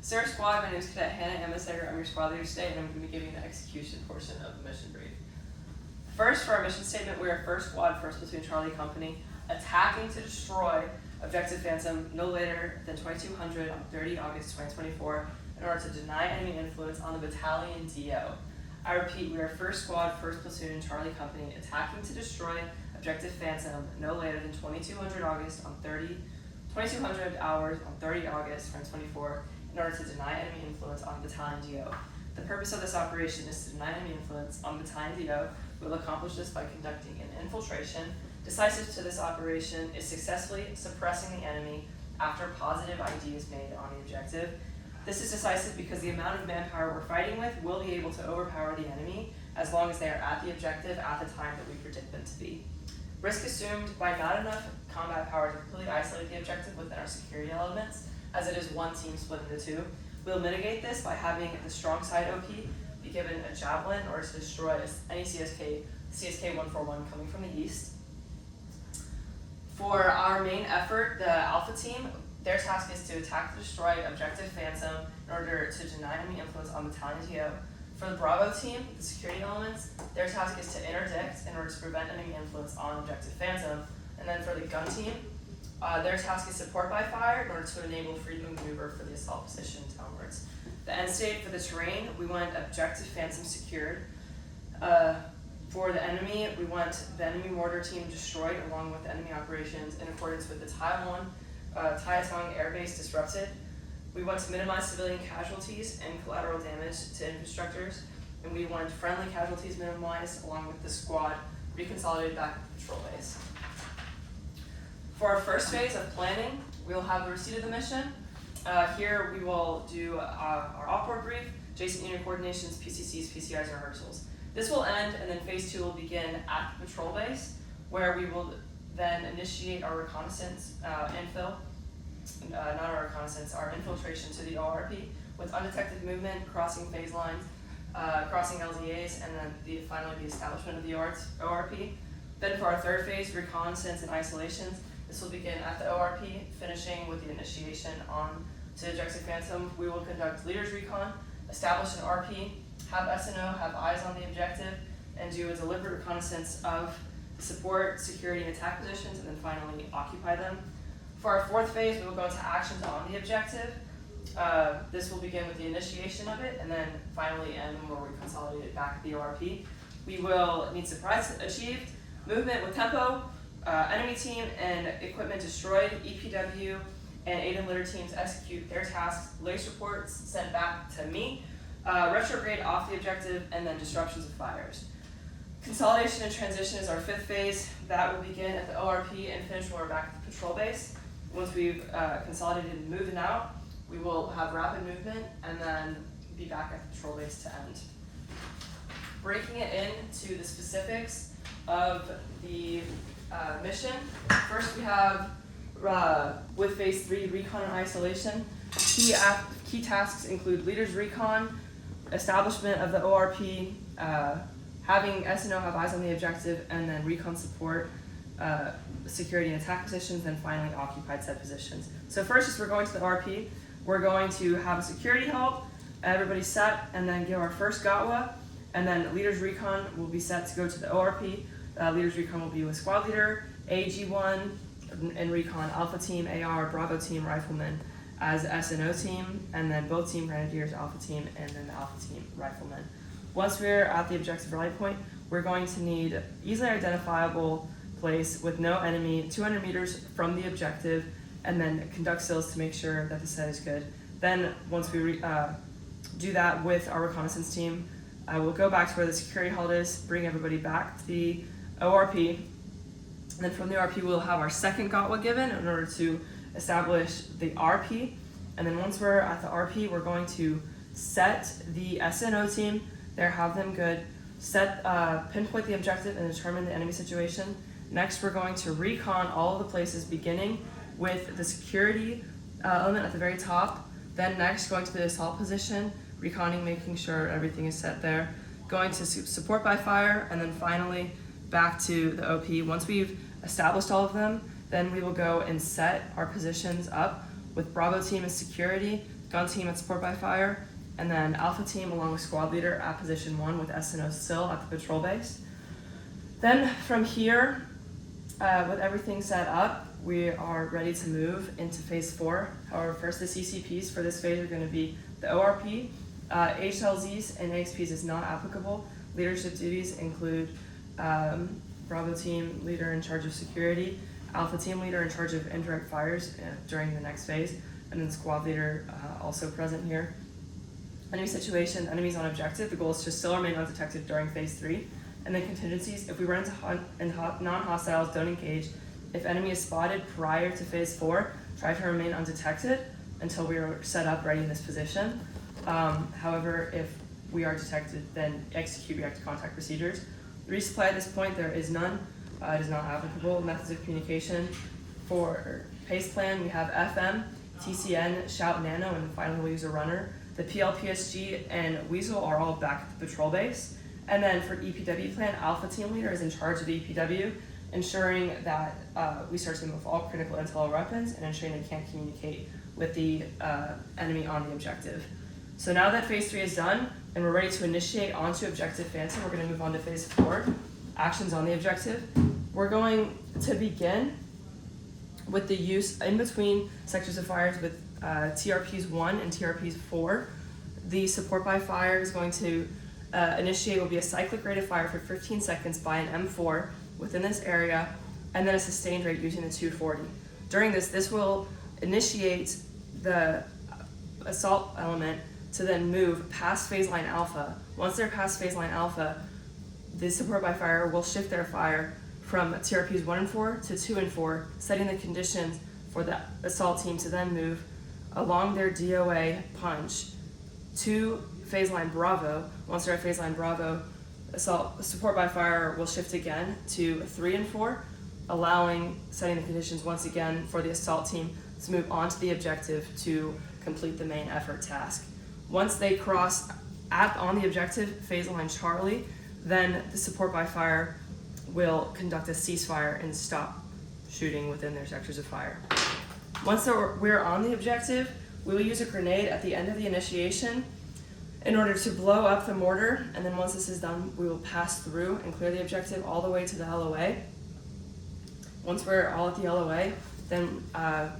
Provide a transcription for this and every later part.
Sarah Squad, my name is Cadet Hannah Aemisegger. I'm your squad leader today, and I'm going to be giving you the execution portion of the mission brief. First, for our mission statement, we are 1st Squad, 1st Platoon Charlie Company, attacking to destroy Objective Phantom no later than 2200 on 30 August 2024 in order to deny enemy influence on the battalion DO. I repeat, we are 1st Squad, 1st Platoon Charlie Company, attacking to destroy Objective Phantom no later than 2200 hours on 30 August 2024 in order to deny enemy influence on Battalion DO. The purpose of this operation is to deny enemy influence on Battalion DO. We will accomplish this by conducting an infiltration. Decisive to this operation is successfully suppressing the enemy after positive ID is made on the objective. This is decisive because the amount of manpower we're fighting with will be able to overpower the enemy as long as they are at the objective at the time that we predict them to be. Risk assumed by not enough combat power to completely isolate the objective within our security elements, as it is one team split into two. We'll mitigate this by having the strong side OP be given a javelin or to destroy any CSK 141 coming from the east. For our main effort, the Alpha team, their task is to attack to destroy Objective Phantom in order to deny enemy influence on Battalion DO. For the Bravo team, the security elements, their task is to interdict in order to prevent enemy influence on Objective Phantom. And then for the gun team, their task is support by fire in order to enable freedom of maneuver for the assault position downwards. The end state for the terrain, we want Objective Phantom secured. For the enemy, we want the enemy mortar team destroyed along with the enemy operations in accordance with the Taiyatong Air Base disrupted. We want to minimize civilian casualties and collateral damage to infrastructures, and we want friendly casualties minimized along with the squad reconsolidated back at the patrol base. For our first phase of planning, we will have the receipt of the mission. Here we will do our off-board brief, adjacent unit coordinations, PCCs, PCIs, and rehearsals. This will end, and then phase 2 will begin at the patrol base, where we will then initiate our reconnaissance our infiltration to the ORP with undetected movement, crossing phase lines, crossing LZAs, and then finally the establishment of the ORP. Then for our third phase, reconnaissance and isolations, this will begin at the ORP, finishing with the initiation on to Objective Phantom. We will conduct leaders recon, establish an RP, have SNO, have eyes on the objective, and do a deliberate reconnaissance of support, security, and attack positions, and then finally occupy them. For our fourth phase, we will go into actions on the objective. This will begin with the initiation of it, and then finally end when we consolidate it back at the ORP. We will need surprise achieved, movement with tempo, enemy team and equipment destroyed, EPW and aid and litter teams execute their tasks, lace reports sent back to me, retrograde off the objective, and then disruptions of fires. Consolidation and transition is our fifth phase. That will begin at the ORP and finish when we're back at the patrol base. Once we've consolidated and moved out, we will have rapid movement and then be back at the patrol base to end. Breaking it into the specifics of the mission. First we have, with phase 3, recon and isolation. Key tasks include leaders recon, establishment of the ORP, having SNO have eyes on the objective, and then recon support, security and attack positions, and finally occupied said positions. So first, as we're going to the ORP, we're going to have a security help, everybody's set, and then give our first GOTWA, and then leaders recon will be set to go to the ORP. Leaders recon will be with squad leader, AG1, and recon Alpha team, AR, Bravo team, Rifleman as SNO team, and then both team Grenadiers, Alpha team, and then the Alpha team, Rifleman. Once we're at the objective rally point, we're going to need easily identifiable place with no enemy 200 meters from the objective, and then conduct SILs to make sure that the set is good. Then once we do that with our reconnaissance team, we'll go back to where the security hold is, bring everybody back to the ORP, and then from the ORP we'll have our second GOTWA given in order to establish the RP, and then once we're at the RP, we're going to set the SNO team there, have them good, pinpoint the objective and determine the enemy situation. Next, we're going to recon all of the places beginning with the security element at the very top. Then next, going to the assault position, reconning, making sure everything is set there. Going to support by fire, and then finally back to the OP. Once we've established all of them, then we will go and set our positions up with Bravo team as security, gun team at support by fire, and then alpha team along with squad leader at position 1 with S&O still at the patrol base. Then from here, with everything set up, we are ready to move into phase 4. However, first the CCPs for this phase are going to be the ORP. HLZs and AXPs is not applicable. Leadership duties include Bravo team leader in charge of security, Alpha team leader in charge of indirect fires during the next phase, and then squad leader also present here. Enemy situation, enemies on objective. The goal is to still remain undetected during phase 3. And then contingencies, if we run into non-hostiles, don't engage. If enemy is spotted prior to phase 4, try to remain undetected until we are set up ready in this position. However, if we are detected, then execute reactive contact procedures. Resupply at this point, there is none. It is not applicable. Methods of communication for PACE plan, we have FM, TCN, Shout Nano, and finally we'll use a runner. The PL, PSG, and Weasel are all back at the patrol base. And then for EPW plan, Alpha team leader is in charge of the EPW, ensuring that we search them with all critical intel weapons and ensuring they can't communicate with the enemy on the objective. So now that phase 3 is done and we're ready to initiate onto objective Phantom, we're going to move on to phase 4, actions on the objective. We're going to begin with the use in between sectors of fires with TRPs 1 and TRPs 4. The support by fire is going to initiate will be a cyclic rate of fire for 15 seconds by an M4 within this area, and then a sustained rate using the 240. During this will initiate the assault element to then move past phase line alpha. Once they're past phase line alpha, the support by fire will shift their fire from TRPs 1 and 4 to 2 and 4, setting the conditions for the assault team to then move along their DOA punch to phase line Bravo. Once they're at phase line Bravo, assault support by fire will shift again to 3 and 4, setting the conditions once again for the assault team to move onto the objective to complete the main effort task. Once they cross on the objective, phase line Charlie, then the support by fire will conduct a ceasefire and stop shooting within their sectors of fire. Once we're on the objective, we will use a grenade at the end of the initiation in order to blow up the mortar, and then once this is done, we will pass through and clear the objective all the way to the LOA. Once we're all at the LOA, then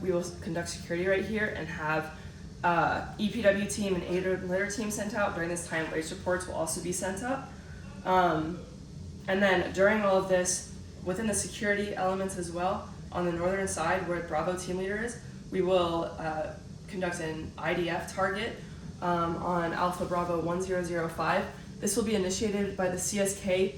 we will conduct security right here and have EPW team and aid litter team sent out. During this time, race reports will also be sent up. And then during all of this, within the security elements as well, on the northern side where Bravo team leader is, we will conduct an IDF target on Alpha Bravo 1005. This will be initiated by the CSK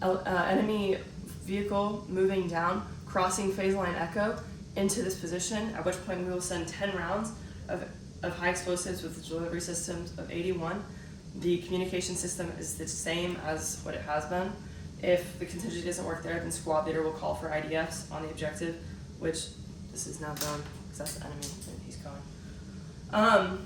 enemy vehicle moving down, crossing phase line Echo into this position, at which point we will send 10 rounds of high explosives with the delivery systems of 81. The communication system is the same as what it has been. If the contingency doesn't work there, then squad leader will call for IDFs on the objective, which this is now done because that's the enemy and he's going.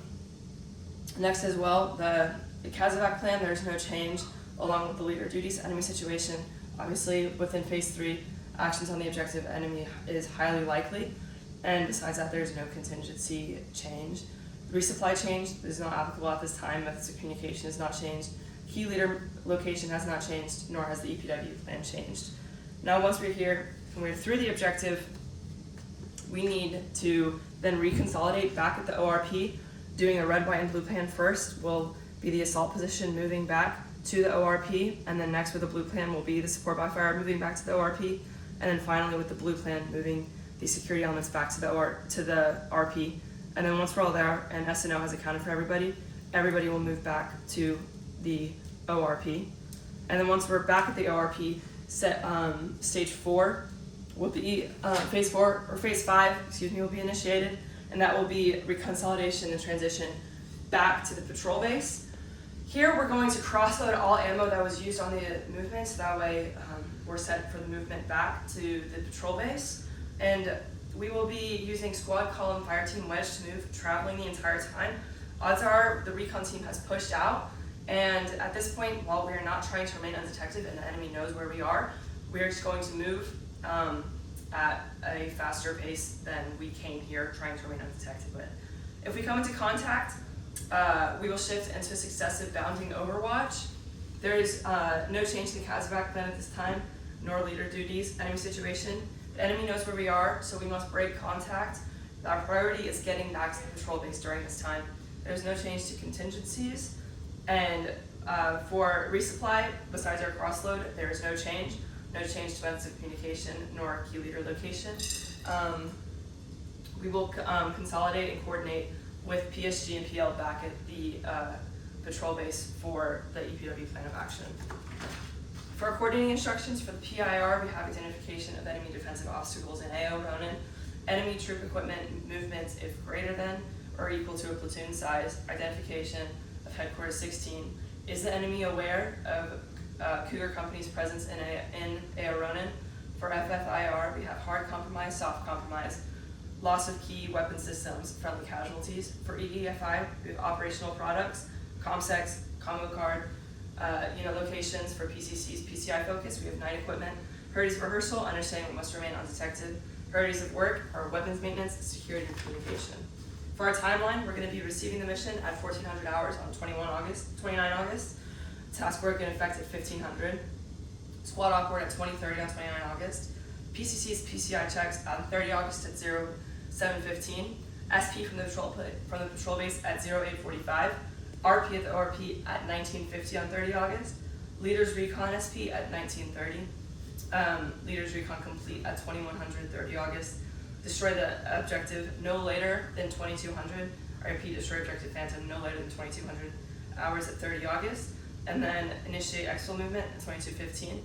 Next as well, the Kazovac plan, there's no change along with the leader duties. Enemy situation, obviously within phase 3, actions on the objective enemy is highly likely, and besides that there's no contingency change. Resupply change is not applicable at this time. Methods of communication has not changed. Key leader location has not changed, nor has the EPW plan changed. Now once we're here and we're through the objective, we need to then reconsolidate back at the ORP. Doing a red, white, and blue plan first will be the assault position moving back to the ORP, and then next with the blue plan will be the support by fire moving back to the ORP, and then finally with the blue plan moving the security elements back to the RP. And then once we're all there and S&O has accounted for everybody will move back to the ORP. And then once we're back at the ORP, stage 4 will be phase 5 will be initiated, and that will be reconsolidation and transition back to the patrol base. Here we're going to cross-load all ammo that was used on the movement, so that way we're set for the movement back to the patrol base. And we will be using squad, column, fire team, wedge to move, traveling the entire time. Odds are the recon team has pushed out, and at this point, while we are not trying to remain undetected and the enemy knows where we are just going to move at a faster pace than we came here trying to remain undetected with. If we come into contact, we will shift into successive bounding overwatch. There is no change to the CASEVAC plan at this time, nor leader duties. Enemy situation. The enemy knows where we are, so we must break contact. Our priority is getting back to the patrol base during this time. There's no change to contingencies. And for resupply, besides our crossload, there is no change. No change to methods of communication nor key leader location. We will consolidate and coordinate with PSG and PL back at the patrol base for the EPW plan of action. For our coordinating instructions for the PIR, we have identification of enemy defensive obstacles in AO Ronin, enemy troop equipment movements if greater than or equal to a platoon size, identification of headquarters 16. Is the enemy aware of Cougar Company's presence in AO Ronin? For FFIR, we have hard compromise, soft compromise, loss of key weapon systems, friendly casualties. For EEFI, we have operational products, ComSecs, combo card, locations. For PCC's PCI focus, we have night equipment, priorities of rehearsal, understanding we must remain undetected, priorities of work are weapons maintenance, security, and communication. For our timeline, we're going to be receiving the mission at 1400 hours on 29 August, task work in effect at 1500, squad awkward at 2030 on 29 August, PCC's PCI checks on 30 August at 0715, SP from the patrol base at 0845, RP at the ORP at 1950 on 30 August, Leaders Recon SP at 1930, Leaders Recon complete at 2100 30 August, destroy the objective no later than 2200, RP destroy objective Phantom no later than 2200 hours at 30 August, and then initiate exfil movement at 2215,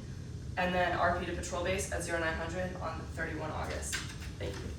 and then RP to patrol base at 0900 on 31 August. Thank you.